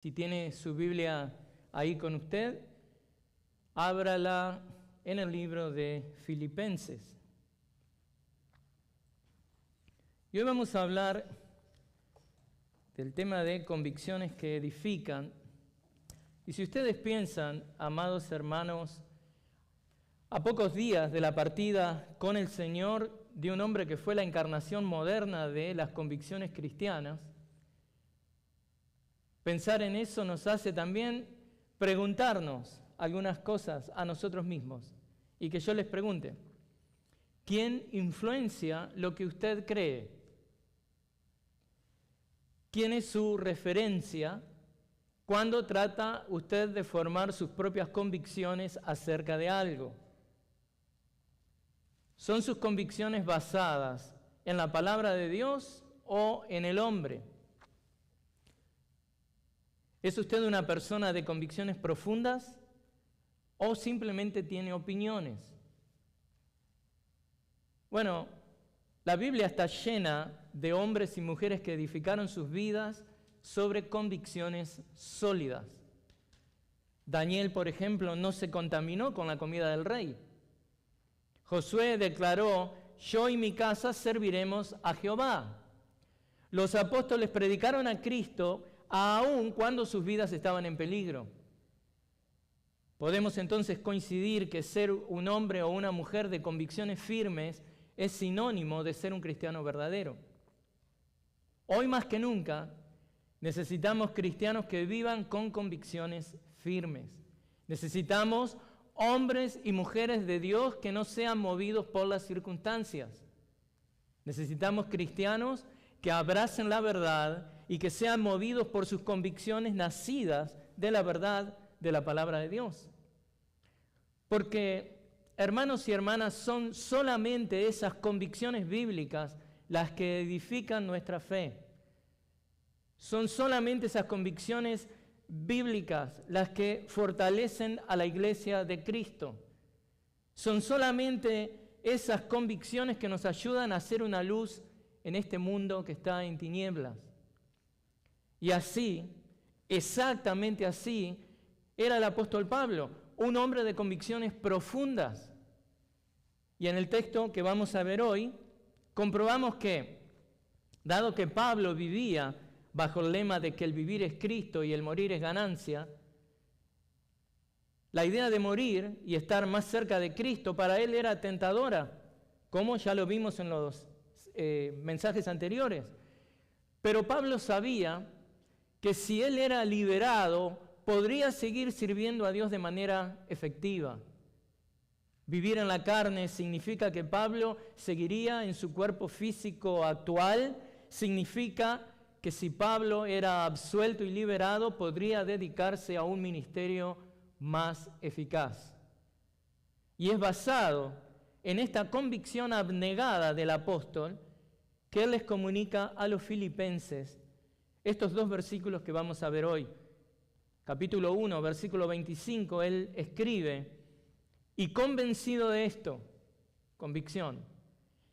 Si tiene su Biblia ahí con usted, ábrala en el libro de Filipenses. Y hoy vamos a hablar del tema de convicciones que edifican. Y si ustedes piensan, amados hermanos, a pocos días de la partida con el Señor de un hombre que fue la encarnación moderna de las convicciones cristianas, pensar en eso nos hace también preguntarnos algunas cosas a nosotros mismos. Y que yo les pregunte, ¿quién influencia lo que usted cree? ¿Quién es su referencia cuando trata usted de formar sus propias convicciones acerca de algo? ¿Son sus convicciones basadas en la palabra de Dios o en el hombre? ¿Es usted una persona de convicciones profundas o simplemente tiene opiniones? Bueno, la Biblia está llena de hombres y mujeres que edificaron sus vidas sobre convicciones sólidas. Daniel, por ejemplo, no se contaminó con la comida del rey. Josué declaró: yo y mi casa serviremos a Jehová. Los apóstoles predicaron a Cristo aun cuando sus vidas estaban en peligro. Podemos entonces coincidir que ser un hombre o una mujer de convicciones firmes es sinónimo de ser un cristiano verdadero. Hoy más que nunca necesitamos cristianos que vivan con convicciones firmes. Necesitamos hombres y mujeres de Dios que no sean movidos por las circunstancias. Necesitamos cristianos que abracen la verdad y que sean movidos por sus convicciones nacidas de la verdad de la palabra de Dios. Porque, hermanos y hermanas, son solamente esas convicciones bíblicas las que edifican nuestra fe. Son solamente esas convicciones bíblicas las que fortalecen a la iglesia de Cristo. Son solamente esas convicciones que nos ayudan a hacer una luz en este mundo que está en tinieblas. Y así, exactamente así, era el apóstol Pablo, un hombre de convicciones profundas. Y en el texto que vamos a ver hoy, comprobamos que, dado que Pablo vivía bajo el lema de que el vivir es Cristo y el morir es ganancia, la idea de morir y estar más cerca de Cristo para él era tentadora, como ya lo vimos en los mensajes anteriores. Pero Pablo sabía que si él era liberado, podría seguir sirviendo a Dios de manera efectiva. Vivir en la carne significa que Pablo seguiría en su cuerpo físico actual, significa que si Pablo era absuelto y liberado, podría dedicarse a un ministerio más eficaz. Y es basado en esta convicción abnegada del apóstol que él les comunica a los filipenses estos dos versículos que vamos a ver hoy. Capítulo 1, versículo 25, él escribe: y convencido de esto, convicción,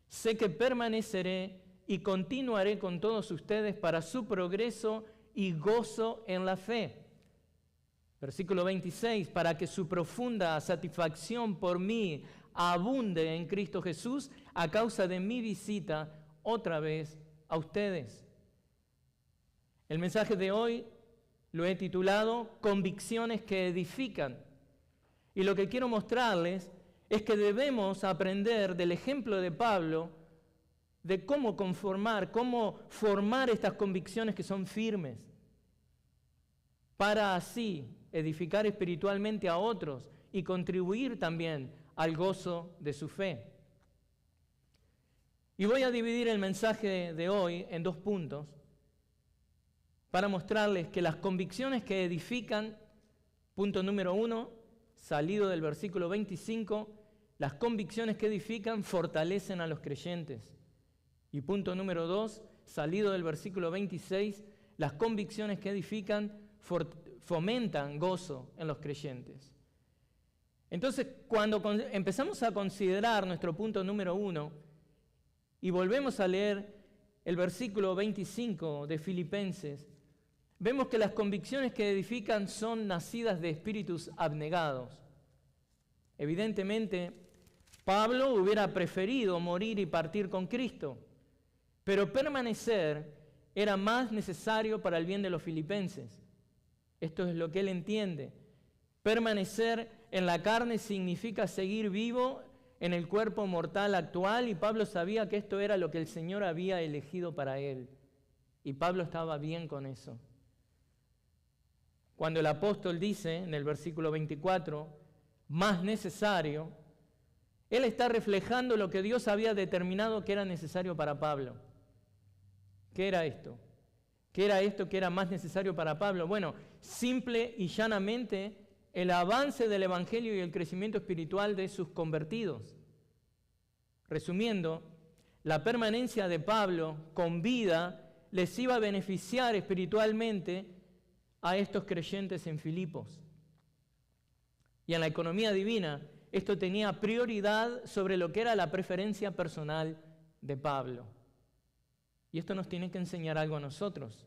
sé que permaneceré y continuaré con todos ustedes para su progreso y gozo en la fe. Versículo 26, para que su profunda satisfacción por mí abunde en Cristo Jesús a causa de mi visita otra vez a ustedes. El mensaje de hoy lo he titulado Convicciones que edifican. Y lo que quiero mostrarles es que debemos aprender del ejemplo de Pablo de cómo formar estas convicciones que son firmes, para así edificar espiritualmente a otros y contribuir también al gozo de su fe. Y voy a dividir el mensaje de hoy en dos puntos para mostrarles que las convicciones que edifican, punto número 1, salido del versículo 25, las convicciones que edifican fortalecen a los creyentes. Y punto número 2, salido del versículo 26, las convicciones que edifican fomentan gozo en los creyentes. Entonces, cuando empezamos a considerar nuestro punto número 1 y volvemos a leer el versículo 25 de Filipenses, vemos que las convicciones que edifican son nacidas de espíritus abnegados. Evidentemente, Pablo hubiera preferido morir y partir con Cristo, pero permanecer era más necesario para el bien de los filipenses. Esto es lo que él entiende. Permanecer en la carne significa seguir vivo en el cuerpo mortal actual, y Pablo sabía que esto era lo que el Señor había elegido para él. Y Pablo estaba bien con eso. Cuando el apóstol dice en el versículo 24, más necesario, él está reflejando lo que Dios había determinado que era necesario para Pablo. ¿Qué era esto? ¿Qué era esto que era más necesario para Pablo? Bueno, simple y llanamente, el avance del Evangelio y el crecimiento espiritual de sus convertidos. Resumiendo, la permanencia de Pablo con vida les iba a beneficiar espiritualmente a estos creyentes en Filipos. Y en la economía divina, esto tenía prioridad sobre lo que era la preferencia personal de Pablo. Y esto nos tiene que enseñar algo a nosotros,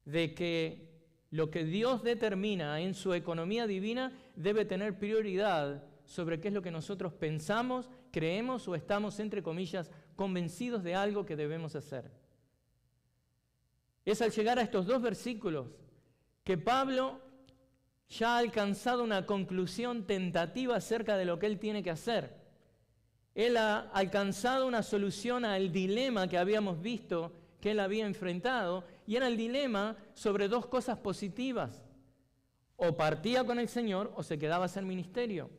de que lo que Dios determina en su economía divina debe tener prioridad sobre qué es lo que nosotros pensamos, creemos o estamos, entre comillas, convencidos de algo que debemos hacer. Es al llegar a estos dos versículos que Pablo ya ha alcanzado una conclusión tentativa acerca de lo que él tiene que hacer. Él ha alcanzado una solución al dilema que habíamos visto que él había enfrentado, y era el dilema sobre dos cosas positivas: o partía con el Señor o se quedaba a hacer ministerio.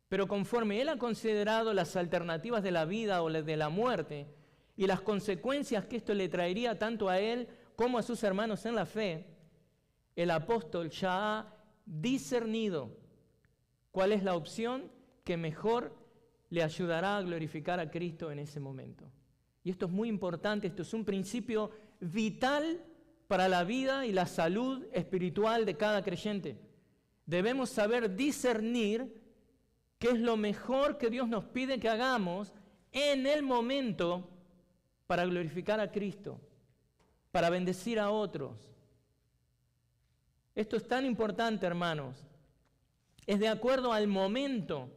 Pero conforme él ha considerado las alternativas de la vida o de la muerte y las consecuencias que esto le traería tanto a él como a sus hermanos en la fe, el apóstol ya ha discernido cuál es la opción que mejor le ayudará a glorificar a Cristo en ese momento. Y esto es muy importante, esto es un principio vital para la vida y la salud espiritual de cada creyente. Debemos saber discernir qué es lo mejor que Dios nos pide que hagamos en el momento para glorificar a Cristo, para bendecir a otros. Esto es tan importante, hermanos. Es de acuerdo al momento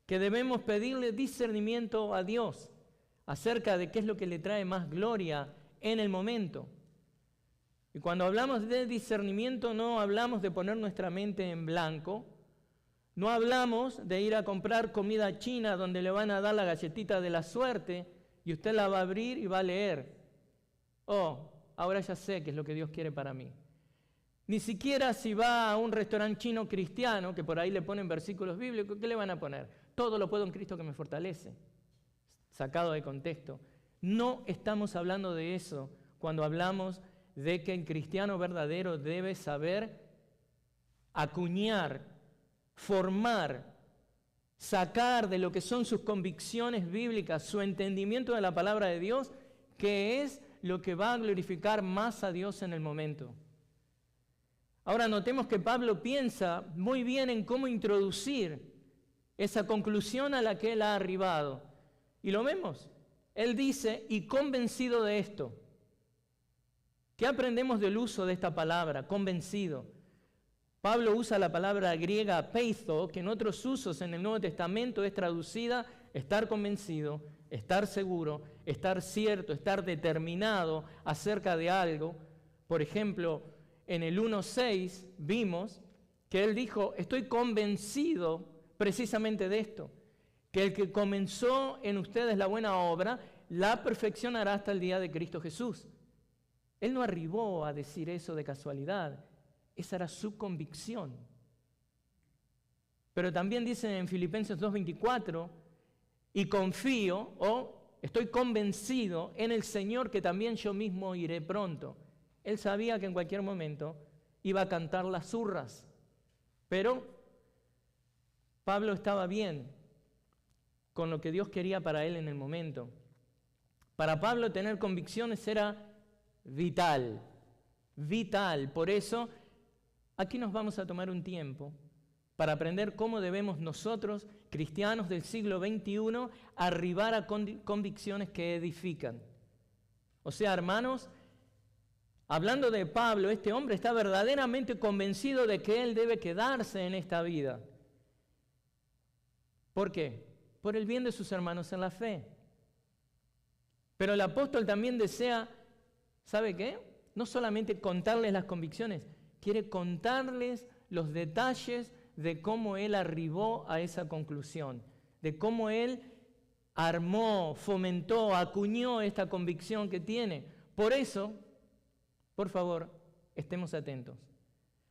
que debemos pedirle discernimiento a Dios acerca de qué es lo que le trae más gloria en el momento. Y cuando hablamos de discernimiento, no hablamos de poner nuestra mente en blanco, no hablamos de ir a comprar comida china donde le van a dar la galletita de la suerte y usted la va a abrir y va a leer: oh, ahora ya sé qué es lo que Dios quiere para mí. Ni siquiera si va a un restaurante chino cristiano, que por ahí le ponen versículos bíblicos, ¿qué le van a poner? Todo lo puedo en Cristo que me fortalece. Sacado de contexto. No estamos hablando de eso cuando hablamos de que el cristiano verdadero debe saber acuñar, formar, sacar de lo que son sus convicciones bíblicas, su entendimiento de la palabra de Dios, que es lo que va a glorificar más a Dios en el momento. Ahora notemos que Pablo piensa muy bien en cómo introducir esa conclusión a la que él ha arribado. Y lo vemos. Él dice: y convencido de esto. ¿Qué aprendemos del uso de esta palabra, convencido? Pablo usa la palabra griega peitho, que en otros usos en el Nuevo Testamento es traducida estar convencido, estar seguro, estar cierto, estar determinado acerca de algo. Por ejemplo, en el 1:6 vimos que él dijo: estoy convencido precisamente de esto, que el que comenzó en ustedes la buena obra, la perfeccionará hasta el día de Cristo Jesús. Él no arribó a decir eso de casualidad, esa era su convicción. Pero también dice en Filipenses 2:24, y confío, o estoy convencido en el Señor que también yo mismo iré pronto. Él sabía que en cualquier momento iba a cantar las hurras, pero Pablo estaba bien con lo que Dios quería para él en el momento. Para Pablo tener convicciones era vital, vital. Por eso, aquí nos vamos a tomar un tiempo para aprender cómo debemos nosotros, cristianos del siglo XXI, arribar a convicciones que edifican. O sea, hermanos, Hablando de Pablo, este hombre está verdaderamente convencido de que él debe quedarse en esta vida. ¿Por qué? Por el bien de sus hermanos en la fe. Pero el apóstol también desea, ¿sabe qué? No solamente contarles las convicciones, quiere contarles los detalles de cómo él arribó a esa conclusión, de cómo él armó, fomentó, acuñó esta convicción que tiene. Por eso, por favor, estemos atentos.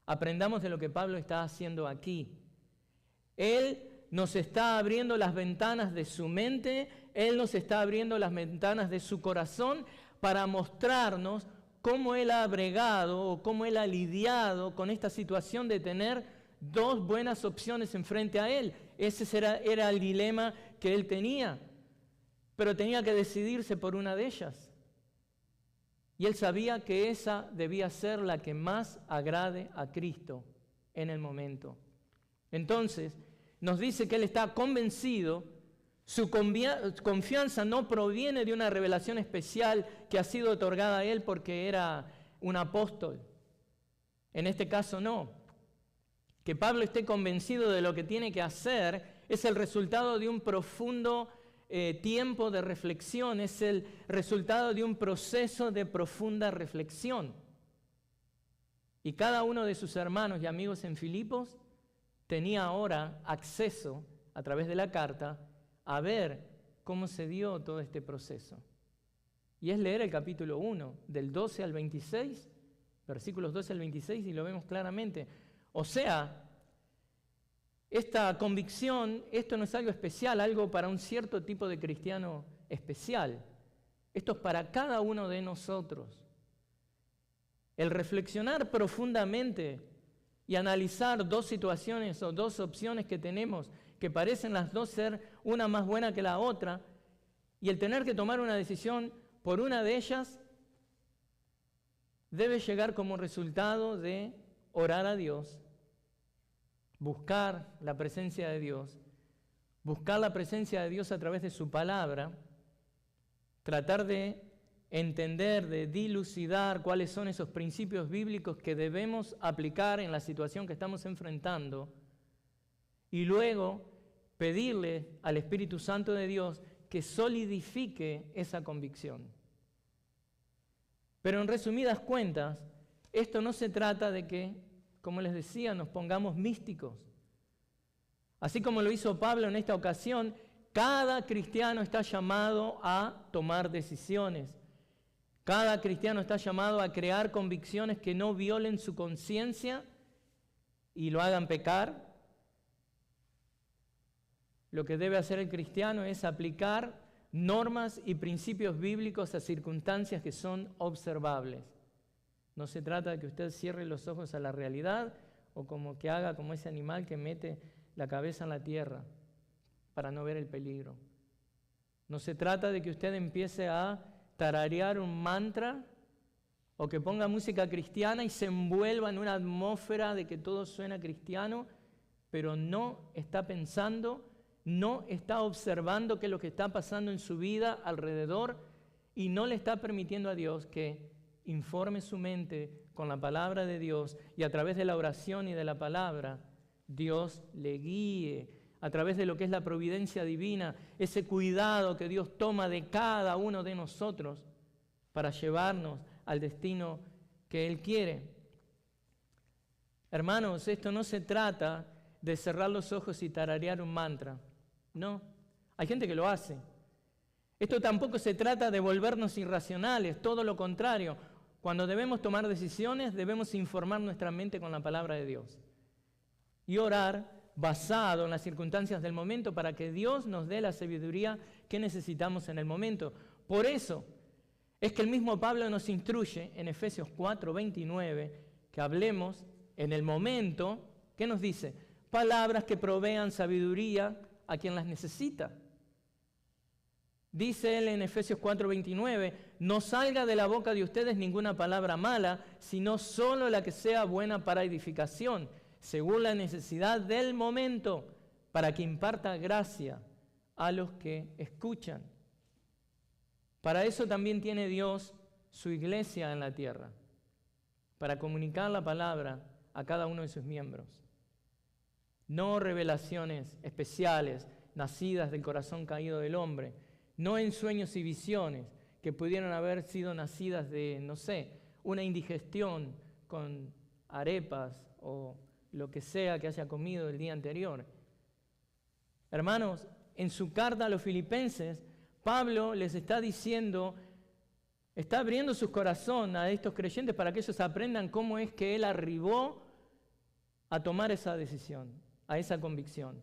Aprendamos de lo que Pablo está haciendo aquí. Él nos está abriendo las ventanas de su mente, Él nos está abriendo las ventanas de su corazón para mostrarnos cómo Él ha bregado o cómo Él ha lidiado con esta situación de tener dos buenas opciones enfrente a Él. Ese era el dilema que Él tenía, pero tenía que decidirse por una de ellas. Y Él sabía que esa debía ser la que más agrade a Cristo en el momento. Entonces, nos dice que Él está convencido, su confianza no proviene de una revelación especial que ha sido otorgada a Él porque era un apóstol. En este caso no. Que Pablo esté convencido de lo que tiene que hacer es el resultado de un profundo tiempo de reflexión, es el resultado de un proceso de profunda reflexión. Y cada uno de sus hermanos y amigos en Filipos tenía ahora acceso, a través de la carta, a ver cómo se dio todo este proceso. Y es leer el capítulo 1, del 12 al 26, versículos 12 al 26, y lo vemos claramente. O sea, esta convicción, esto no es algo especial, algo para un cierto tipo de cristiano especial. Esto es para cada uno de nosotros. El reflexionar profundamente y analizar dos situaciones o dos opciones que tenemos, que parecen las dos ser una más buena que la otra, y el tener que tomar una decisión por una de ellas, debe llegar como resultado de orar a Dios, buscar la presencia de Dios, buscar la presencia de Dios a través de su palabra, tratar de entender, de dilucidar cuáles son esos principios bíblicos que debemos aplicar en la situación que estamos enfrentando, y luego pedirle al Espíritu Santo de Dios que solidifique esa convicción. Pero en resumidas cuentas, esto no se trata de que, como les decía, nos pongamos místicos. Así como lo hizo Pablo en esta ocasión, cada cristiano está llamado a tomar decisiones. Cada cristiano está llamado a crear convicciones que no violen su conciencia y lo hagan pecar. Lo que debe hacer el cristiano es aplicar normas y principios bíblicos a circunstancias que son observables. No se trata de que usted cierre los ojos a la realidad o como que haga como ese animal que mete la cabeza en la tierra para no ver el peligro. No se trata de que usted empiece a tararear un mantra o que ponga música cristiana y se envuelva en una atmósfera de que todo suena cristiano, pero no está pensando, no está observando qué es lo que está pasando en su vida alrededor y no le está permitiendo a Dios que informe su mente con la palabra de Dios y a través de la oración y de la palabra, Dios le guíe a través de lo que es la providencia divina, ese cuidado que Dios toma de cada uno de nosotros para llevarnos al destino que Él quiere. Hermanos, esto no se trata de cerrar los ojos y tararear un mantra. No, hay gente que lo hace. Esto tampoco se trata de volvernos irracionales, todo lo contrario. Cuando debemos tomar decisiones, debemos informar nuestra mente con la palabra de Dios y orar basado en las circunstancias del momento para que Dios nos dé la sabiduría que necesitamos en el momento. Por eso es que el mismo Pablo nos instruye en Efesios 4:29 que hablemos en el momento, ¿qué nos dice? Palabras que provean sabiduría a quien las necesita. Dice él en Efesios 4:29, no salga de la boca de ustedes ninguna palabra mala, sino solo la que sea buena para edificación, según la necesidad del momento, para que imparta gracia a los que escuchan. Para eso también tiene Dios su iglesia en la tierra. para comunicar la palabra a cada uno de sus miembros. No revelaciones especiales nacidas del corazón caído del hombre, no en sueños y visiones que pudieran haber sido nacidas de, no sé, una indigestión con arepas o lo que sea que haya comido el día anterior. Hermanos, en su carta a los filipenses, Pablo les está diciendo, está abriendo su corazón a estos creyentes para que ellos aprendan cómo es que él arribó a tomar esa decisión, a esa convicción.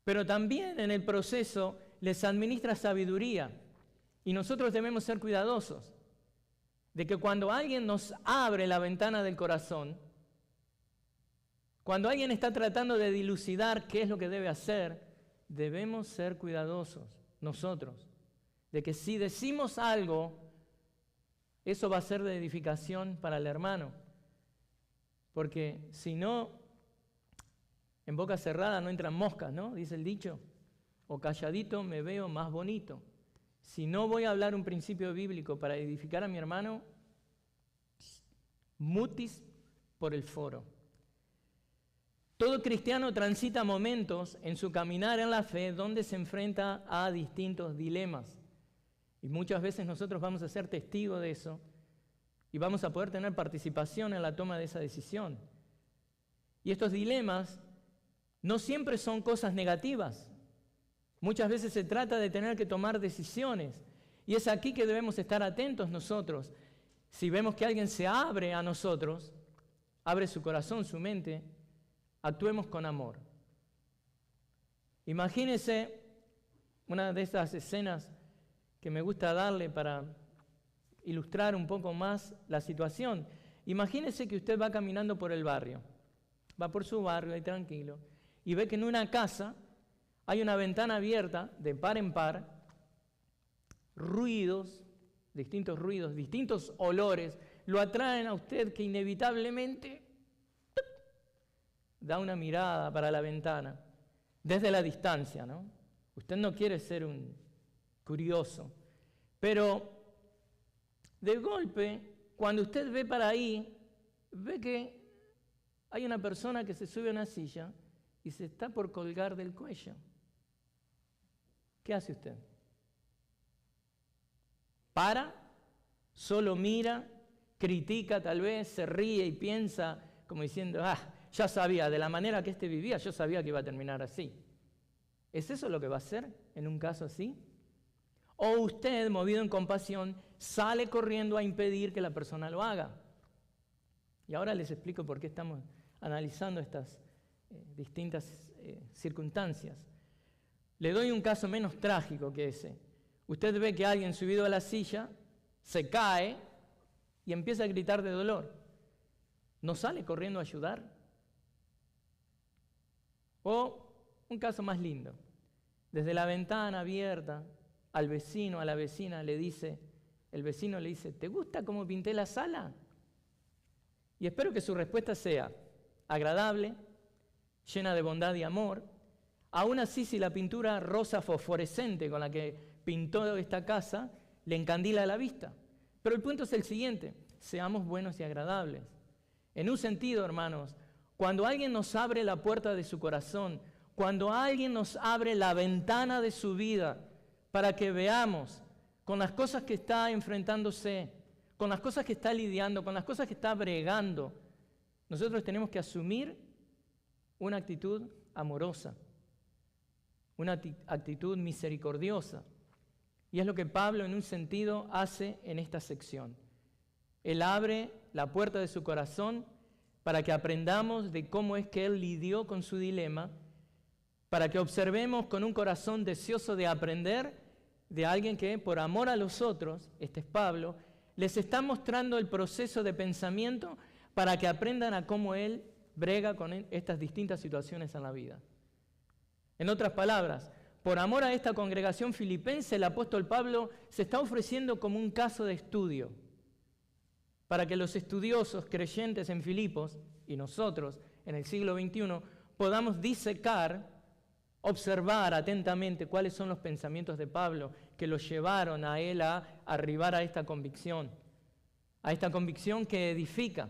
Pero también en el proceso les administra sabiduría y nosotros debemos ser cuidadosos de que cuando alguien nos abre la ventana del corazón, cuando alguien está tratando de dilucidar qué es lo que debe hacer, debemos ser cuidadosos nosotros, de que si decimos algo, eso va a ser de edificación para el hermano. Porque si no, en boca cerrada no entran moscas, ¿no? Dice el dicho. O calladito me veo más bonito. Si no voy a hablar un principio bíblico para edificar a mi hermano, mutis por el foro. Todo cristiano transita momentos en su caminar en la fe donde se enfrenta a distintos dilemas. Y muchas veces nosotros vamos a ser testigos de eso y vamos a poder tener participación en la toma de esa decisión. Y estos dilemas no siempre son cosas negativas. Muchas veces se trata de tener que tomar decisiones. Y es aquí que debemos estar atentos nosotros. Si vemos que alguien se abre a nosotros, abre su corazón, su mente, actuemos con amor. Imagínese una de esas escenas que me gusta darle para ilustrar un poco más la situación. Imagínese que usted va caminando por el barrio, va por su barrio ahí tranquilo, y ve que en una casa hay una ventana abierta de par en par, distintos olores, lo atraen a usted que inevitablemente da una mirada para la ventana, desde la distancia, ¿no? Usted no quiere ser un curioso, pero de golpe, cuando usted ve para ahí, ve que hay una persona que se sube a una silla y se está por colgar del cuello. ¿Qué hace usted? Para, solo mira, critica tal vez, se ríe y piensa como diciendo, ya sabía, de la manera que este vivía, yo sabía que iba a terminar así. ¿Es eso lo que va a hacer en un caso así? O usted, movido en compasión, sale corriendo a impedir que la persona lo haga. Y ahora les explico por qué estamos analizando estas distintas circunstancias. Le doy un caso menos trágico que ese. Usted ve que alguien subido a la silla se cae y empieza a gritar de dolor. ¿No sale corriendo a ayudar? O un caso más lindo. Desde la ventana abierta al vecino, a la vecina, el vecino le dice, ¿te gusta cómo pinté la sala? Y espero que su respuesta sea agradable, llena de bondad y amor. Aún así, si la pintura rosa fosforescente con la que pintó esta casa le encandila la vista. Pero el punto es el siguiente, seamos buenos y agradables. En un sentido, hermanos, cuando alguien nos abre la puerta de su corazón, cuando alguien nos abre la ventana de su vida para que veamos con las cosas que está enfrentándose, con las cosas que está lidiando, con las cosas que está bregando, nosotros tenemos que asumir una actitud amorosa, una actitud misericordiosa. Y es lo que Pablo en un sentido hace en esta sección. Él abre la puerta de su corazón para que aprendamos de cómo es que él lidió con su dilema, para que observemos con un corazón deseoso de aprender de alguien que por amor a los otros, este es Pablo, les está mostrando el proceso de pensamiento para que aprendan a cómo él brega con estas distintas situaciones en la vida. En otras palabras, por amor a esta congregación filipense, el apóstol Pablo se está ofreciendo como un caso de estudio para que los estudiosos creyentes en Filipos y nosotros en el siglo XXI podamos disecar, observar atentamente cuáles son los pensamientos de Pablo que lo llevaron a él a arribar a esta convicción. a esta convicción que edifica,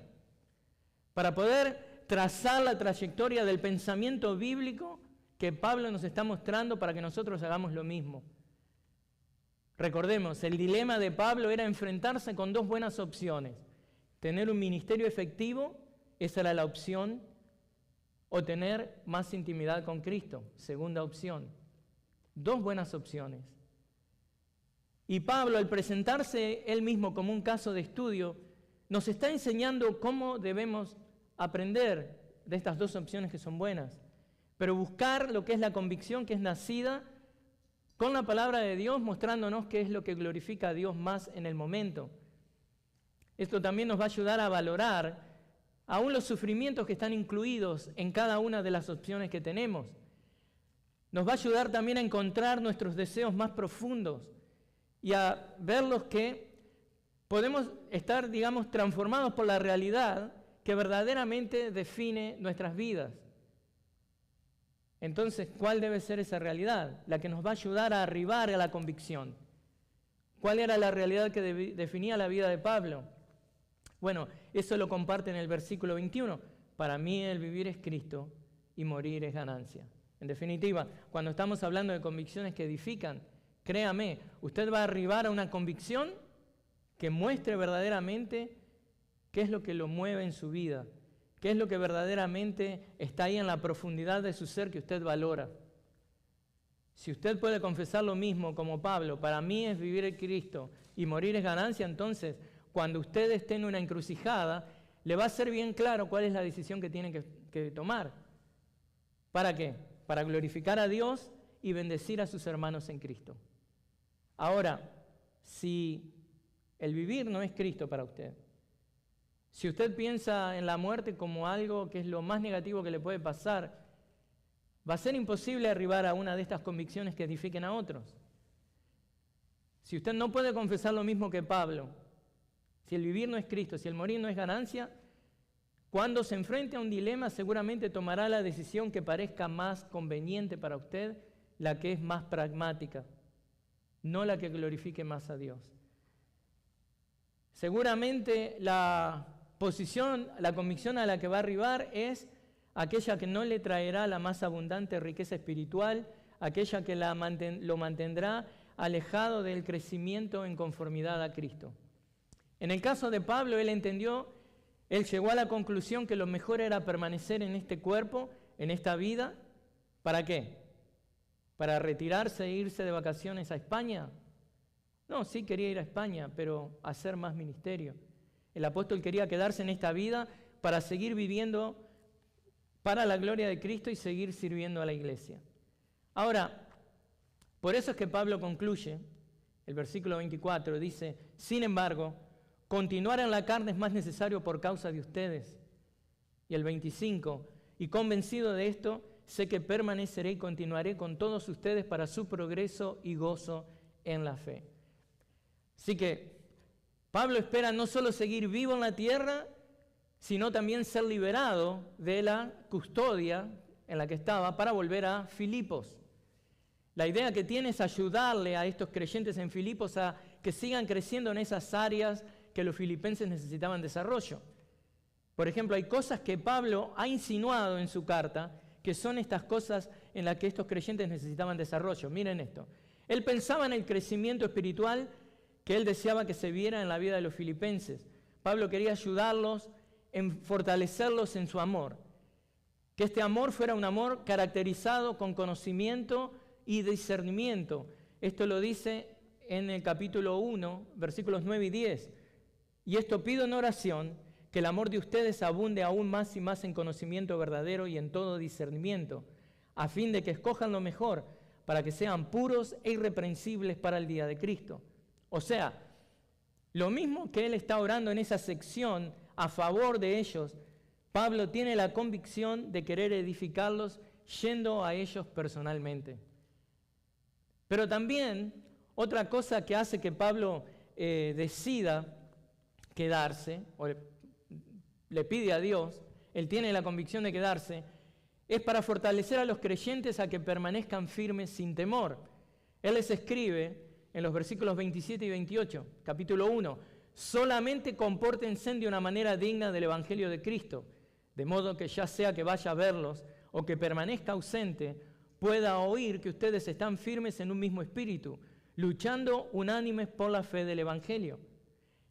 para poder trazar la trayectoria del pensamiento bíblico que Pablo nos está mostrando para que nosotros hagamos lo mismo. Recordemos, el dilema de Pablo era enfrentarse con dos buenas opciones. Tener un ministerio efectivo, esa era la opción, o tener más intimidad con Cristo, segunda opción. Dos buenas opciones. Y Pablo, al presentarse él mismo como un caso de estudio, nos está enseñando cómo debemos aprender de estas dos opciones que son buenas, pero buscar lo que es la convicción que es nacida con la palabra de Dios, mostrándonos qué es lo que glorifica a Dios más en el momento. Esto también nos va a ayudar a valorar aún los sufrimientos que están incluidos en cada una de las opciones que tenemos. Nos va a ayudar también a encontrar nuestros deseos más profundos y a ver los que podemos estar, digamos, transformados por la realidad que verdaderamente define nuestras vidas. Entonces, ¿cuál debe ser esa realidad? La que nos va a ayudar a arribar a la convicción. ¿Cuál era la realidad que definía la vida de Pablo? Bueno, eso lo comparte en el versículo 21. Para mí el vivir es Cristo y morir es ganancia. En definitiva, cuando estamos hablando de convicciones que edifican, créame, usted va a arribar a una convicción que muestre verdaderamente qué es lo que lo mueve en su vida, qué es lo que verdaderamente está ahí en la profundidad de su ser que usted valora. Si usted puede confesar lo mismo como Pablo, para mí es vivir en Cristo y morir es ganancia, entonces cuando usted esté en una encrucijada, le va a ser bien claro cuál es la decisión que tiene que tomar. ¿Para qué? Para glorificar a Dios y bendecir a sus hermanos en Cristo. Ahora, si el vivir no es Cristo para usted, si usted piensa en la muerte como algo que es lo más negativo que le puede pasar, va a ser imposible arribar a una de estas convicciones que edifiquen a otros. Si usted no puede confesar lo mismo que Pablo, si el vivir no es Cristo, si el morir no es ganancia, cuando se enfrente a un dilema seguramente tomará la decisión que parezca más conveniente para usted, la que es más pragmática, no la que glorifique más a Dios. Seguramente la convicción a la que va a arribar es aquella que no le traerá la más abundante riqueza espiritual, aquella que lo mantendrá alejado del crecimiento en conformidad a Cristo. En el caso de Pablo, él llegó a la conclusión que lo mejor era permanecer en este cuerpo, en esta vida. ¿Para qué? ¿Para retirarse e irse de vacaciones a España? No, sí quería ir a España, pero hacer más ministerio. El apóstol quería quedarse en esta vida para seguir viviendo para la gloria de Cristo y seguir sirviendo a la iglesia. Ahora, por eso es que Pablo concluye, el versículo 24, dice, sin embargo, continuar en la carne es más necesario por causa de ustedes. Y el 25, y convencido de esto, sé que permaneceré y continuaré con todos ustedes para su progreso y gozo en la fe. Así que Pablo espera no solo seguir vivo en la tierra, sino también ser liberado de la custodia en la que estaba para volver a Filipos. La idea que tiene es ayudarle a estos creyentes en Filipos a que sigan creciendo en esas áreas que los filipenses necesitaban desarrollo. Por ejemplo, hay cosas que Pablo ha insinuado en su carta que son estas cosas en las que estos creyentes necesitaban desarrollo. Miren esto. Él pensaba en el crecimiento espiritual que él deseaba que se viera en la vida de los filipenses. Pablo quería ayudarlos en fortalecerlos en su amor. Que este amor fuera un amor caracterizado con conocimiento y discernimiento. Esto lo dice en el capítulo 1, versículos 9 y 10. Y esto pido en oración, que el amor de ustedes abunde aún más y más en conocimiento verdadero y en todo discernimiento, a fin de que escojan lo mejor, para que sean puros e irreprensibles para el día de Cristo. O sea, lo mismo que él está orando en esa sección a favor de ellos, Pablo tiene la convicción de querer edificarlos yendo a ellos personalmente. Pero también otra cosa que hace que Pablo decida quedarse, o le pide a Dios, él tiene la convicción de quedarse, es para fortalecer a los creyentes a que permanezcan firmes sin temor. Él les escribe en los versículos 27 y 28, capítulo 1, solamente compórtense de una manera digna del Evangelio de Cristo, de modo que ya sea que vaya a verlos o que permanezca ausente, pueda oír que ustedes están firmes en un mismo espíritu, luchando unánimes por la fe del Evangelio.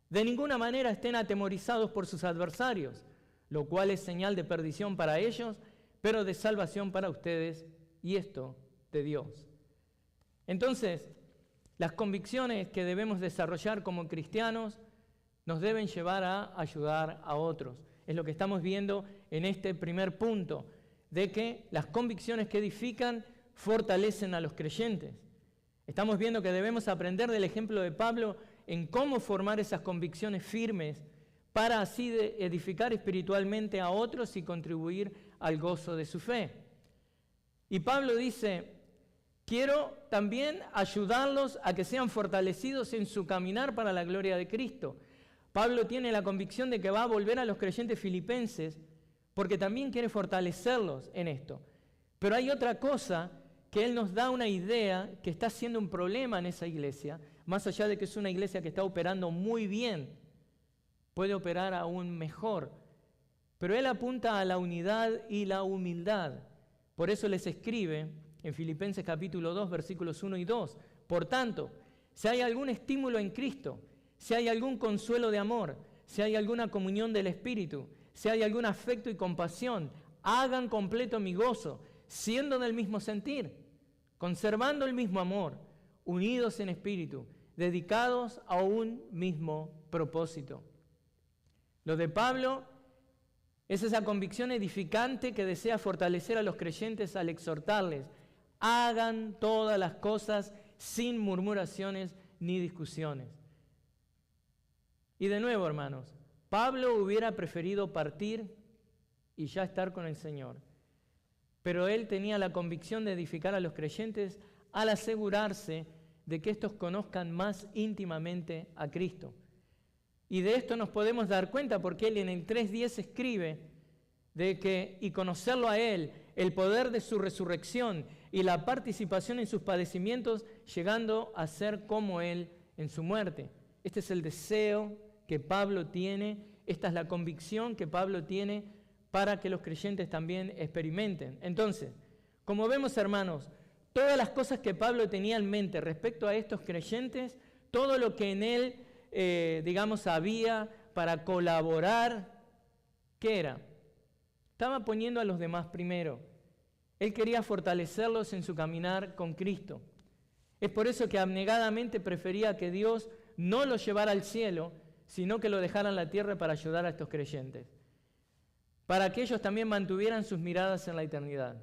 De ninguna manera estén atemorizados por sus adversarios, lo cual es señal de perdición para ellos, pero de salvación para ustedes, y esto de Dios. Entonces, las convicciones que debemos desarrollar como cristianos nos deben llevar a ayudar a otros. Es lo que estamos viendo en este primer punto, de que las convicciones que edifican fortalecen a los creyentes. Estamos viendo que debemos aprender del ejemplo de Pablo en cómo formar esas convicciones firmes para así edificar espiritualmente a otros y contribuir al gozo de su fe. Y Pablo dice: quiero también ayudarlos a que sean fortalecidos en su caminar para la gloria de Cristo. Pablo tiene la convicción de que va a volver a los creyentes filipenses porque también quiere fortalecerlos en esto. Pero hay otra cosa que él nos da una idea que está siendo un problema en esa iglesia, más allá de que es una iglesia que está operando muy bien, puede operar aún mejor. Pero él apunta a la unidad y la humildad. Por eso les escribe en Filipenses capítulo 2, versículos 1 y 2. Por tanto, si hay algún estímulo en Cristo, si hay algún consuelo de amor, si hay alguna comunión del Espíritu, si hay algún afecto y compasión, hagan completo mi gozo, siendo del mismo sentir, conservando el mismo amor, unidos en espíritu, dedicados a un mismo propósito. Lo de Pablo es esa convicción edificante que desea fortalecer a los creyentes al exhortarles: hagan todas las cosas sin murmuraciones ni discusiones. Y de nuevo, hermanos, Pablo hubiera preferido partir y ya estar con el Señor. Pero él tenía la convicción de edificar a los creyentes al asegurarse de que éstos conozcan más íntimamente a Cristo. Y de esto nos podemos dar cuenta porque él en el 3:10 escribe de que, y conocerlo a él, el poder de su resurrección y la participación en sus padecimientos, llegando a ser como él en su muerte. Este es el deseo que Pablo tiene, esta es la convicción que Pablo tiene para que los creyentes también experimenten. Entonces, como vemos, hermanos, todas las cosas que Pablo tenía en mente respecto a estos creyentes, todo lo que en él, había para colaborar, ¿qué era? Estaba poniendo a los demás primero. Él quería fortalecerlos en su caminar con Cristo. Es por eso que abnegadamente prefería que Dios no los llevara al cielo, sino que lo dejara en la tierra para ayudar a estos creyentes, para que ellos también mantuvieran sus miradas en la eternidad.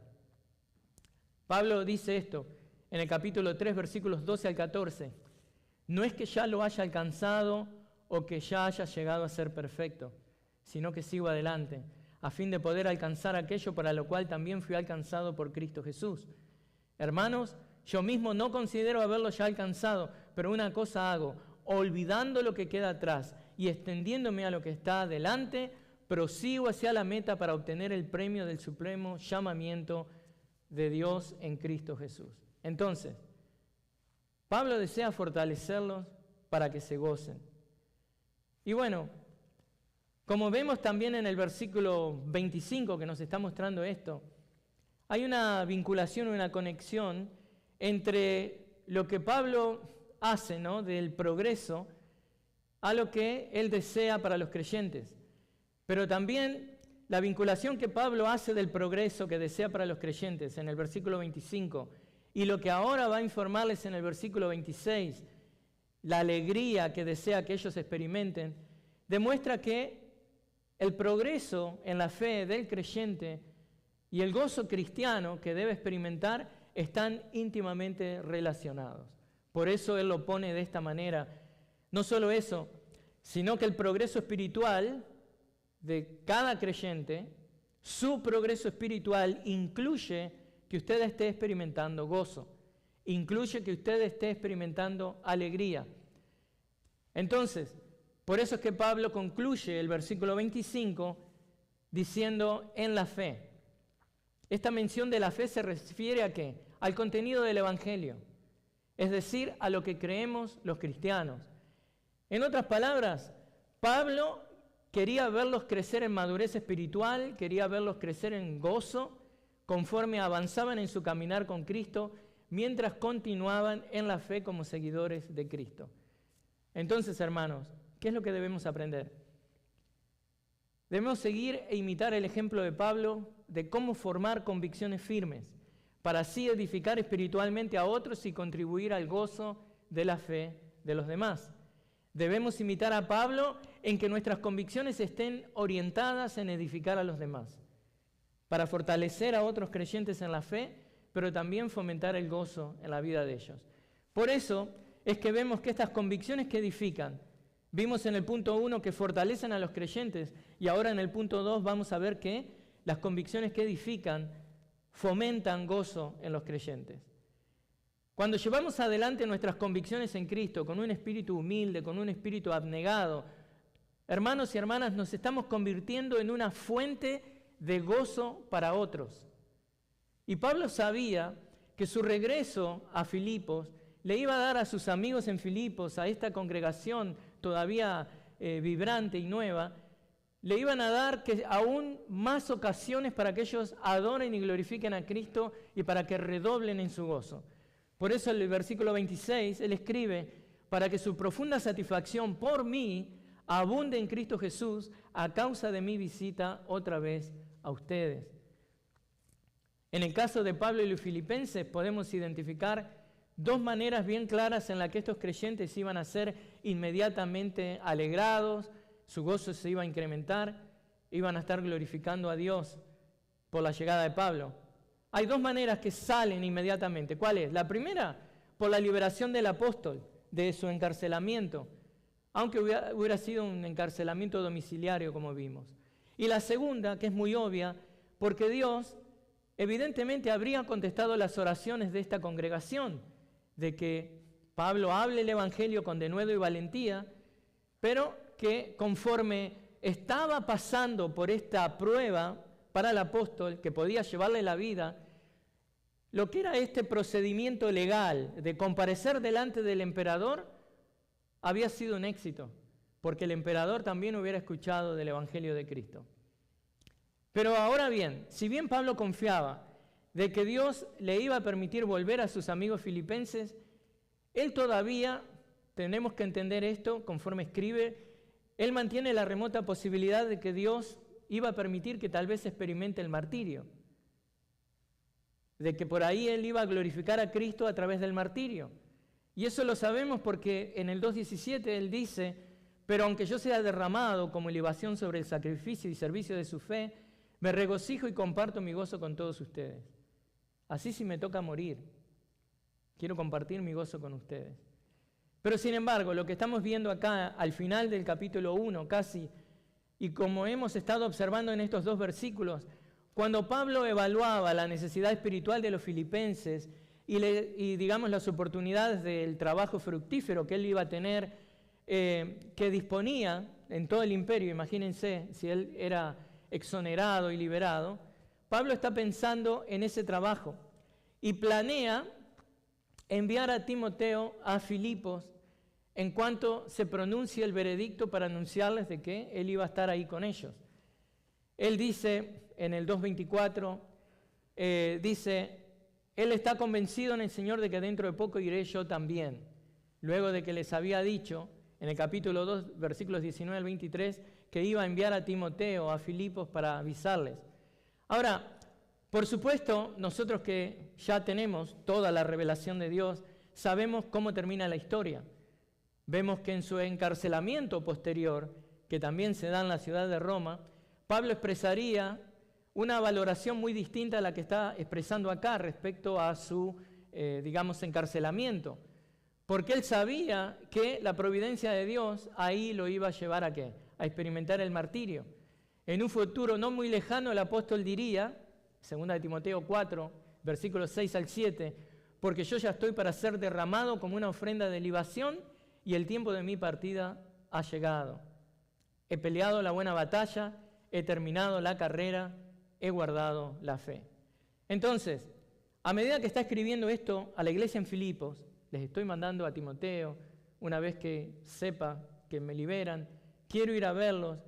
Pablo dice esto en el capítulo 3, versículos 12 al 14. No es que ya lo haya alcanzado o que ya haya llegado a ser perfecto, sino que sigo adelante, a fin de poder alcanzar aquello para lo cual también fui alcanzado por Cristo Jesús. Hermanos, yo mismo no considero haberlo ya alcanzado, pero una cosa hago: olvidando lo que queda atrás y extendiéndome a lo que está adelante, prosigo hacia la meta para obtener el premio del supremo llamamiento de Dios en Cristo Jesús. Entonces, Pablo desea fortalecerlos para que se gocen. Y bueno, como vemos también en el versículo 25 que nos está mostrando esto, hay una vinculación, una conexión entre lo que Pablo hace, ¿no?, del progreso a lo que él desea para los creyentes. Pero también la vinculación que Pablo hace del progreso que desea para los creyentes en el versículo 25 y lo que ahora va a informarles en el versículo 26, la alegría que desea que ellos experimenten, demuestra que el progreso en la fe del creyente y el gozo cristiano que debe experimentar están íntimamente relacionados. Por eso él lo pone de esta manera. No solo eso, sino que el progreso espiritual de cada creyente, su progreso espiritual incluye que usted esté experimentando gozo, incluye que usted esté experimentando alegría. Entonces, por eso es que Pablo concluye el versículo 25 diciendo en la fe. Esta mención de la fe se refiere ¿a qué? Al contenido del Evangelio, es decir, a lo que creemos los cristianos. En otras palabras, Pablo quería verlos crecer en madurez espiritual, quería verlos crecer en gozo, conforme avanzaban en su caminar con Cristo, mientras continuaban en la fe como seguidores de Cristo. Entonces, hermanos, ¿qué es lo que debemos aprender? Debemos seguir e imitar el ejemplo de Pablo de cómo formar convicciones firmes, para así edificar espiritualmente a otros y contribuir al gozo de la fe de los demás. Debemos imitar a Pablo en que nuestras convicciones estén orientadas en edificar a los demás, para fortalecer a otros creyentes en la fe, pero también fomentar el gozo en la vida de ellos. Por eso es que vemos que estas convicciones que edifican, vimos en el punto 1 que fortalecen a los creyentes, y ahora en el punto 2 vamos a ver que las convicciones que edifican fomentan gozo en los creyentes. Cuando llevamos adelante nuestras convicciones en Cristo con un espíritu humilde, con un espíritu abnegado, hermanos y hermanas, nos estamos convirtiendo en una fuente de gozo para otros. Y Pablo sabía que su regreso a Filipos le iba a dar a sus amigos en Filipos, a esta congregación todavía vibrante y nueva, le iban a dar aún más ocasiones para que ellos adoren y glorifiquen a Cristo y para que redoblen en su gozo. Por eso en el versículo 26 él escribe, para que su profunda satisfacción por mí abunde en Cristo Jesús a causa de mi visita otra vez a ustedes. En el caso de Pablo y los filipenses podemos identificar dos maneras bien claras en las que estos creyentes iban a ser inmediatamente alegrados, su gozo se iba a incrementar, iban a estar glorificando a Dios por la llegada de Pablo. Hay dos maneras que salen inmediatamente. ¿Cuál es? La primera, por la liberación del apóstol de su encarcelamiento, aunque hubiera sido un encarcelamiento domiciliario, como vimos. Y la segunda, que es muy obvia, porque Dios evidentemente habría contestado las oraciones de esta congregación, de que Pablo hable el Evangelio con denuedo y valentía, pero que conforme estaba pasando por esta prueba para el apóstol, que podía llevarle la vida, lo que era este procedimiento legal de comparecer delante del emperador había sido un éxito, porque el emperador también hubiera escuchado del Evangelio de Cristo. Pero ahora bien, si bien Pablo confiaba de que Dios le iba a permitir volver a sus amigos filipenses, él todavía, tenemos que entender esto conforme escribe, él mantiene la remota posibilidad de que Dios iba a permitir que tal vez experimente el martirio, de que por ahí él iba a glorificar a Cristo a través del martirio. Y eso lo sabemos porque en el 2.17 él dice, pero aunque yo sea derramado como libación sobre el sacrificio y servicio de su fe, me regocijo y comparto mi gozo con todos ustedes. Así si me toca morir, quiero compartir mi gozo con ustedes. Pero sin embargo, lo que estamos viendo acá al final del capítulo 1 casi, y como hemos estado observando en estos dos versículos, cuando Pablo evaluaba la necesidad espiritual de los filipenses y digamos las oportunidades del trabajo fructífero que él iba a tener, que disponía en todo el imperio, imagínense si él era exonerado y liberado, Pablo está pensando en ese trabajo y planea enviar a Timoteo a Filipos en cuanto se pronuncie el veredicto para anunciarles de que él iba a estar ahí con ellos. Él dice en el 2.24, dice, él está convencido en el Señor de que dentro de poco iré yo también. Luego de que les había dicho en el capítulo 2, versículos 19 al 23, que iba a enviar a Timoteo a Filipos para avisarles. Ahora, por supuesto, nosotros que ya tenemos toda la revelación de Dios, sabemos cómo termina la historia. Vemos que en su encarcelamiento posterior, que también se da en la ciudad de Roma, Pablo expresaría una valoración muy distinta a la que está expresando acá respecto a su, encarcelamiento. Porque él sabía que la providencia de Dios ahí lo iba a llevar ¿a qué? A experimentar el martirio. En un futuro no muy lejano el apóstol diría, 2 Timoteo 4, versículos 6 al 7, porque yo ya estoy para ser derramado como una ofrenda de libación y el tiempo de mi partida ha llegado. He peleado la buena batalla, he terminado la carrera, he guardado la fe. Entonces, a medida que está escribiendo esto a la iglesia en Filipos, les estoy mandando a Timoteo, una vez que sepa que me liberan, quiero ir a verlos.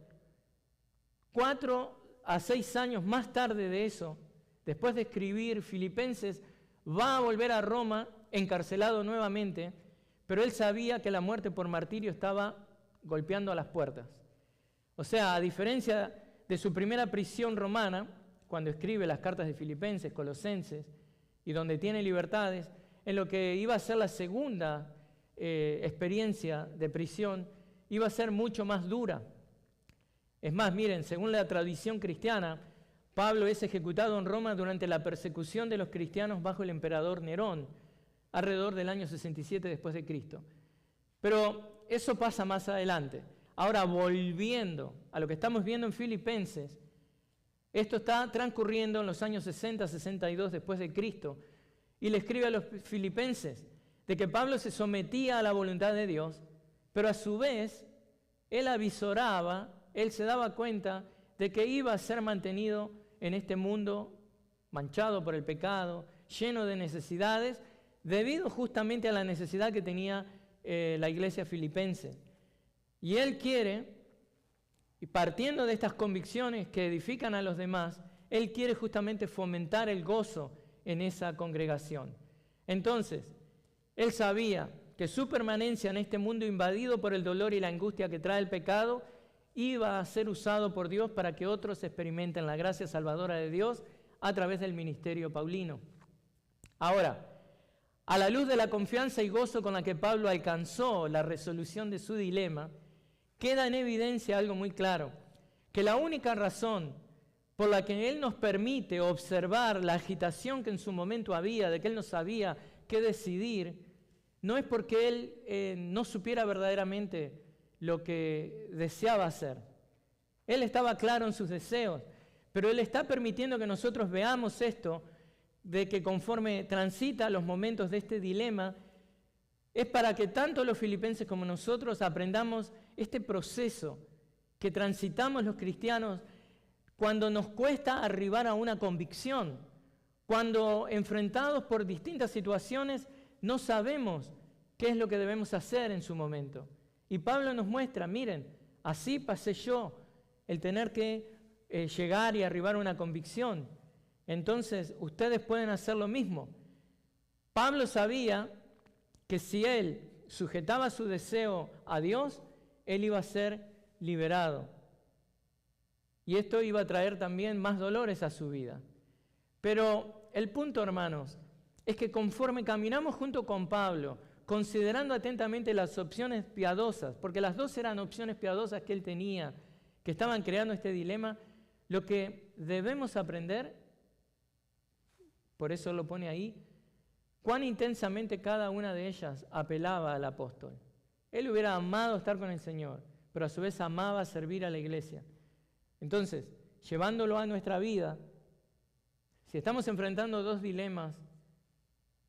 4 a 6 años más tarde de eso, después de escribir Filipenses, va a volver a Roma, encarcelado nuevamente, pero él sabía que la muerte por martirio estaba golpeando a las puertas. O sea, a diferencia de su primera prisión romana, cuando escribe las cartas de Filipenses, Colosenses, y donde tiene libertades, en lo que iba a ser la segunda experiencia de prisión, iba a ser mucho más dura. Es más, miren, según la tradición cristiana, Pablo es ejecutado en Roma durante la persecución de los cristianos bajo el emperador Nerón, alrededor del año 67 después de Cristo. Pero eso pasa más adelante. Ahora, volviendo a lo que estamos viendo en Filipenses, esto está transcurriendo en los años 60, 62 después de Cristo, y le escribe a los filipenses de que Pablo se sometía a la voluntad de Dios, pero a su vez él avisoraba, él se daba cuenta de que iba a ser mantenido en este mundo manchado por el pecado, lleno de necesidades, debido justamente a la necesidad que tenía la iglesia filipense. Y él quiere, y partiendo de estas convicciones que edifican a los demás, él quiere justamente fomentar el gozo en esa congregación. Entonces, él sabía que su permanencia en este mundo invadido por el dolor y la angustia que trae el pecado iba a ser usado por Dios para que otros experimenten la gracia salvadora de Dios a través del ministerio paulino. Ahora, a la luz de la confianza y gozo con la que Pablo alcanzó la resolución de su dilema, queda en evidencia algo muy claro, que la única razón por la que él nos permite observar la agitación que en su momento había, de que él no sabía qué decidir, no es porque él no supiera verdaderamente lo que deseaba hacer. Él estaba claro en sus deseos, pero él está permitiendo que nosotros veamos esto, de que conforme transita los momentos de este dilema, es para que tanto los filipenses como nosotros aprendamos este proceso que transitamos los cristianos cuando nos cuesta arribar a una convicción, cuando enfrentados por distintas situaciones no sabemos qué es lo que debemos hacer en su momento. Y Pablo nos muestra, miren, así pasé yo, el tener que llegar y arribar a una convicción. Entonces, ustedes pueden hacer lo mismo. Pablo sabía que si él sujetaba su deseo a Dios, él iba a ser liberado. Y esto iba a traer también más dolores a su vida. Pero el punto, hermanos, es que conforme caminamos junto con Pablo, considerando atentamente las opciones piadosas, porque las dos eran opciones piadosas que él tenía, que estaban creando este dilema, lo que debemos aprender, por eso lo pone ahí, cuán intensamente cada una de ellas apelaba al apóstol. Él hubiera amado estar con el Señor, pero a su vez amaba servir a la iglesia. Entonces, llevándolo a nuestra vida, si estamos enfrentando dos dilemas,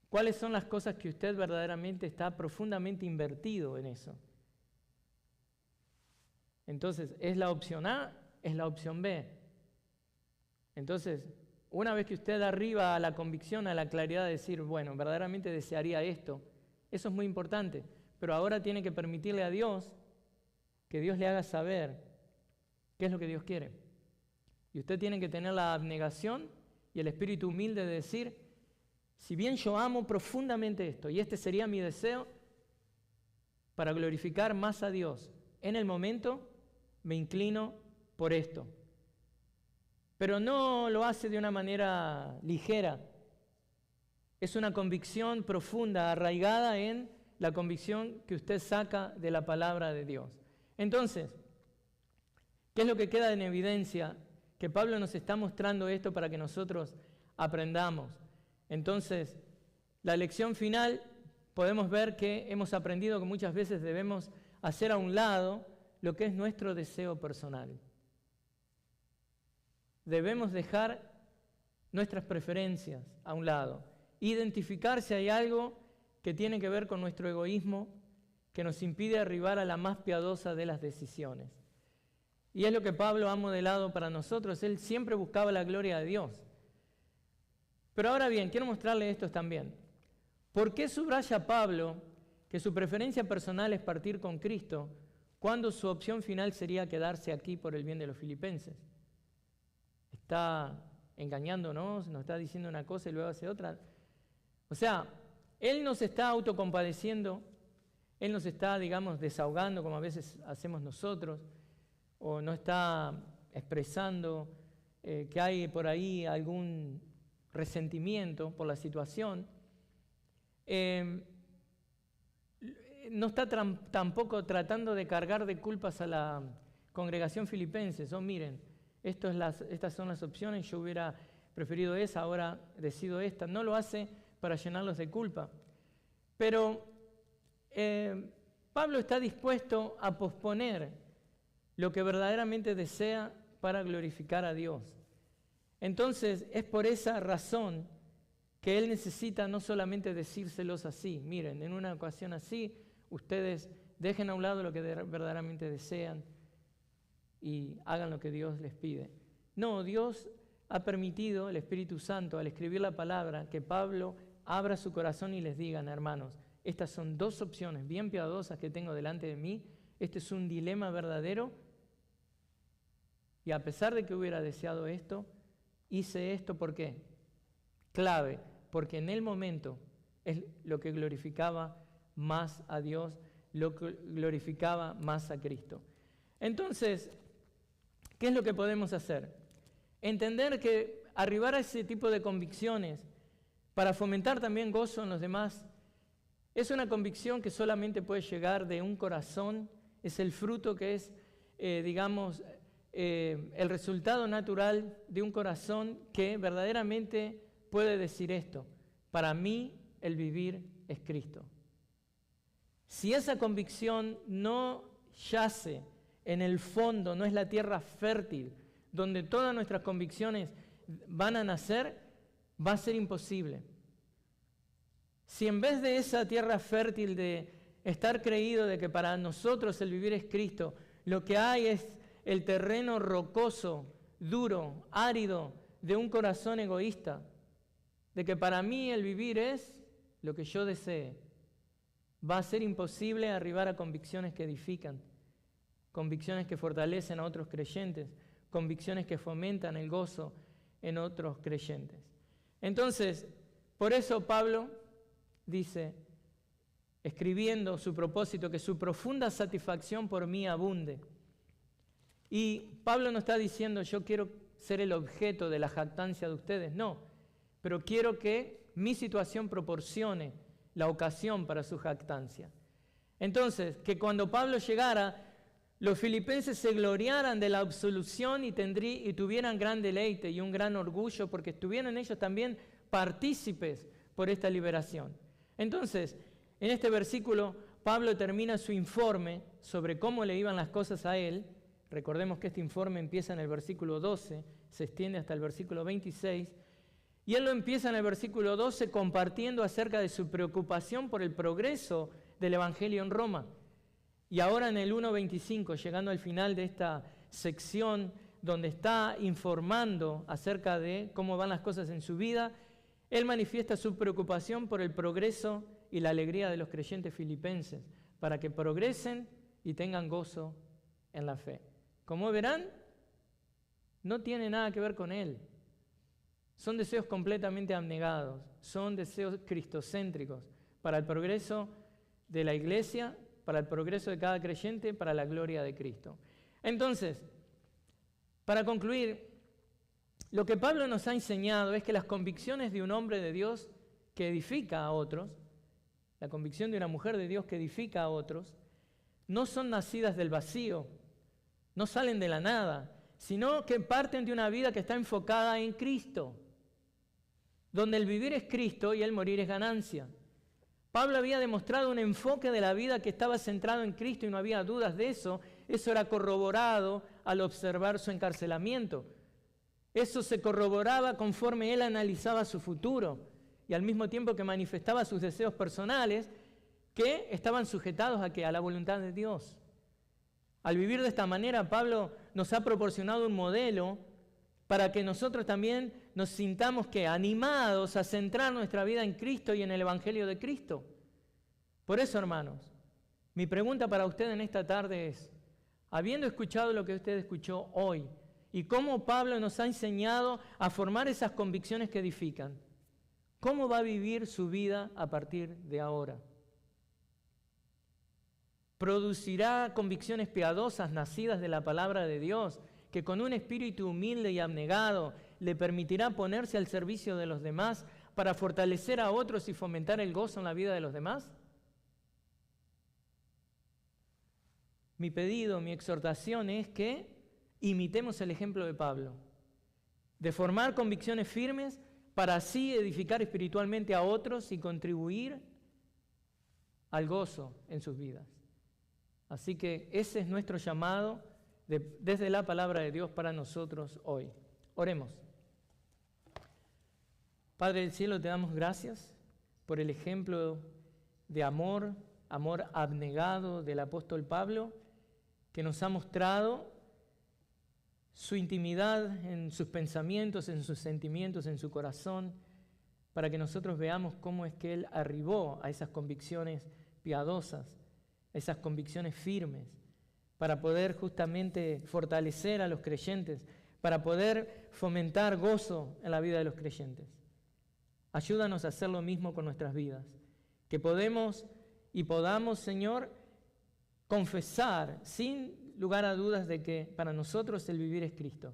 ¿cuáles son las cosas que usted verdaderamente está profundamente invertido en eso? Entonces, ¿es la opción A? ¿Es la opción B? Entonces, una vez que usted arriba a la convicción, a la claridad de decir, bueno, verdaderamente desearía esto, eso es muy importante, pero ahora tiene que permitirle a Dios que Dios le haga saber qué es lo que Dios quiere. Y usted tiene que tener la abnegación y el espíritu humilde de decir, si bien yo amo profundamente esto, y este sería mi deseo, para glorificar más a Dios, en el momento me inclino por esto. Pero no lo hace de una manera ligera. Es una convicción profunda, arraigada en la convicción que usted saca de la palabra de Dios. Entonces, ¿qué es lo que queda en evidencia? Que Pablo nos está mostrando esto para que nosotros aprendamos. Entonces, la lección final, podemos ver que hemos aprendido que muchas veces debemos hacer a un lado lo que es nuestro deseo personal. Debemos dejar nuestras preferencias a un lado, identificar si hay algo que tiene que ver con nuestro egoísmo que nos impide arribar a la más piadosa de las decisiones. Y es lo que Pablo ha modelado para nosotros. Él siempre buscaba la gloria de Dios. Pero ahora bien, quiero mostrarle esto también. ¿Por qué subraya Pablo que su preferencia personal es partir con Cristo cuando su opción final sería quedarse aquí por el bien de los filipenses. Está engañándonos, nos está diciendo una cosa y luego hace otra. O sea, Él nos está autocompadeciendo, Él nos está, digamos, desahogando como a veces hacemos nosotros, o no está expresando que hay por ahí algún resentimiento por la situación. No está tampoco tratando de cargar de culpas a la congregación filipenses. Miren, estas son las opciones, yo hubiera preferido esa, ahora decido esta. No lo hace para llenarlos de culpa. Pero Pablo está dispuesto a posponer lo que verdaderamente desea para glorificar a Dios. Entonces, es por esa razón que él necesita no solamente decírselos así, miren, en una ocasión así, ustedes dejen a un lado lo que verdaderamente desean y hagan lo que Dios les pide. No, Dios ha permitido, el Espíritu Santo, al escribir la palabra, que Pablo abra su corazón y les digan, hermanos, estas son dos opciones bien piadosas que tengo delante de mí, este es un dilema verdadero, y a pesar de que hubiera deseado esto, hice esto, ¿por qué? Clave, porque en el momento es lo que glorificaba más a Dios, lo que glorificaba más a Cristo. Entonces, ¿qué es lo que podemos hacer? Entender que arribar a ese tipo de convicciones para fomentar también gozo en los demás es una convicción que solamente puede llegar de un corazón, es el fruto que es, el resultado natural de un corazón que verdaderamente puede decir esto: para mí el vivir es Cristo. Si esa convicción no yace en el fondo, no es la tierra fértil donde todas nuestras convicciones van a nacer, va a ser imposible. Si en vez de esa tierra fértil de estar creído de que para nosotros el vivir es Cristo, lo que hay es el terreno rocoso, duro, árido de un corazón egoísta, de que para mí el vivir es lo que yo desee, va a ser imposible arribar a convicciones que edifican, convicciones que fortalecen a otros creyentes, convicciones que fomentan el gozo en otros creyentes. Entonces, por eso Pablo dice, escribiendo su propósito, que su profunda satisfacción por mí abunde. Y Pablo no está diciendo, yo quiero ser el objeto de la jactancia de ustedes, no, pero quiero que mi situación proporcione la ocasión para su jactancia. Entonces, que cuando Pablo llegara, los filipenses se gloriaran de la absolución y tuvieran gran deleite y un gran orgullo, porque estuvieron ellos también partícipes por esta liberación. Entonces, en este versículo, Pablo termina su informe sobre cómo le iban las cosas a él. Recordemos que este informe empieza en el versículo 12, se extiende hasta el versículo 26, y él lo empieza en el versículo 12 compartiendo acerca de su preocupación por el progreso del Evangelio en Roma. Y ahora en el 1.25, llegando al final de esta sección donde está informando acerca de cómo van las cosas en su vida, él manifiesta su preocupación por el progreso y la alegría de los creyentes filipenses, para que progresen y tengan gozo en la fe. Como verán, no tiene nada que ver con él. Son deseos completamente abnegados, son deseos cristocéntricos para el progreso de la iglesia, para el progreso de cada creyente, para la gloria de Cristo. Entonces, para concluir, lo que Pablo nos ha enseñado es que las convicciones de un hombre de Dios que edifica a otros, la convicción de una mujer de Dios que edifica a otros, no son nacidas del vacío, no salen de la nada, sino que parten de una vida que está enfocada en Cristo, donde el vivir es Cristo y el morir es ganancia. Pablo había demostrado un enfoque de la vida que estaba centrado en Cristo y no había dudas de eso. Eso era corroborado al observar su encarcelamiento. Eso se corroboraba conforme él analizaba su futuro y al mismo tiempo que manifestaba sus deseos personales que estaban sujetados a la voluntad de Dios. Al vivir de esta manera, Pablo nos ha proporcionado un modelo para que nosotros también nos sintamos animados a centrar nuestra vida en Cristo y en el Evangelio de Cristo. Por eso, hermanos, Mi pregunta para usted en esta tarde es, habiendo escuchado lo que usted escuchó hoy, y cómo Pablo nos ha enseñado a formar esas convicciones que edifican, ¿cómo va a vivir su vida a partir de ahora? ¿Producirá convicciones piadosas nacidas de la palabra de Dios, que con un espíritu humilde y abnegado le permitirá ponerse al servicio de los demás para fortalecer a otros y fomentar el gozo en la vida de los demás? Mi pedido, mi exhortación es que imitemos el ejemplo de Pablo, de formar convicciones firmes para así edificar espiritualmente a otros y contribuir al gozo en sus vidas. Así que ese es nuestro llamado desde la palabra de Dios para nosotros hoy. Oremos. Padre del cielo, te damos gracias por el ejemplo de amor abnegado del apóstol Pablo, que nos ha mostrado su intimidad en sus pensamientos, en sus sentimientos, en su corazón, para que nosotros veamos cómo es que él arribó a esas convicciones piadosas, a esas convicciones firmes, para poder justamente fortalecer a los creyentes, para poder fomentar gozo en la vida de los creyentes. Ayúdanos a hacer lo mismo con nuestras vidas, que podamos, Señor, confesar sin lugar a dudas de que para nosotros el vivir es Cristo.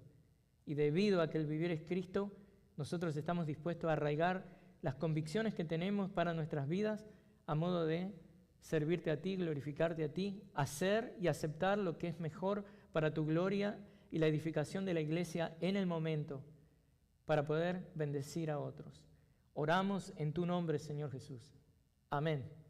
Y debido a que el vivir es Cristo, nosotros estamos dispuestos a arraigar las convicciones que tenemos para nuestras vidas a modo de servirte a ti, glorificarte a ti, hacer y aceptar lo que es mejor para tu gloria y la edificación de la iglesia en el momento, para poder bendecir a otros. Oramos en tu nombre, Señor Jesús. Amén.